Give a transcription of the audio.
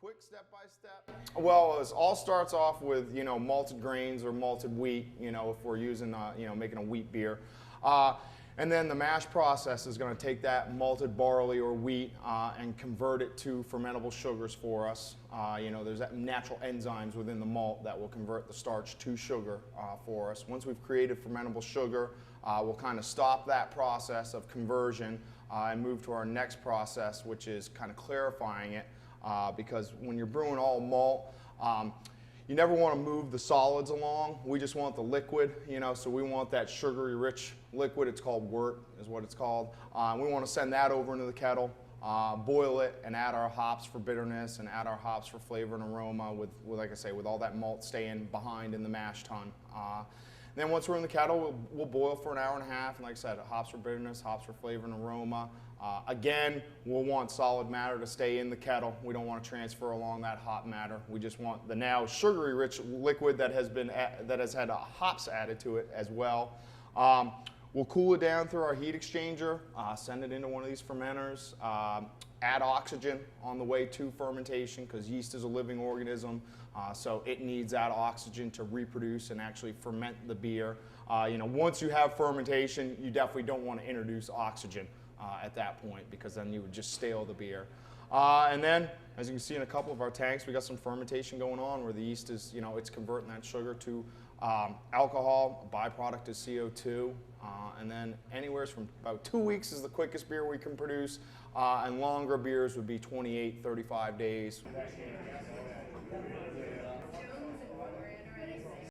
quick step-by-step? Well, it all starts off with, malted grains or malted wheat, if we're using, making a wheat beer. And then the mash process is going to take that malted barley or wheat and convert it to fermentable sugars for us. There's that natural enzymes within the malt that will convert the starch to sugar for us. Once we've created fermentable sugar, we'll kind of stop that process of conversion and move to our next process, which is kind of clarifying it. Because when you're brewing all malt, you never want to move the solids along. We just want the liquid, so we want that sugary rich liquid. It's called wort, is what it's called. We want to send that over into the kettle, boil it, and add our hops for bitterness and add our hops for flavor and aroma with like I say, with all that malt staying behind in the mash tun. Then once we're in the kettle, we'll boil for an hour and a half, and like I said, hops for bitterness, hops for flavor and aroma. Again, we'll want solid matter to stay in the kettle. We don't want to transfer along that hop matter. We just want the now sugary rich liquid that has had hops added to it as well. We'll cool it down through our heat exchanger, send it into one of these fermenters, add oxygen on the way to fermentation because yeast is a living organism, so it needs that oxygen to reproduce and actually ferment the beer. Once you have fermentation, you definitely don't want to introduce oxygen at that point because then you would just stale the beer. And then, as you can see in a couple of our tanks, we got some fermentation going on where the yeast is, it's converting that sugar to alcohol. A byproduct is CO2. And then anywhere from about 2 weeks is the quickest beer we can produce, and longer beers would be 28, 35 days.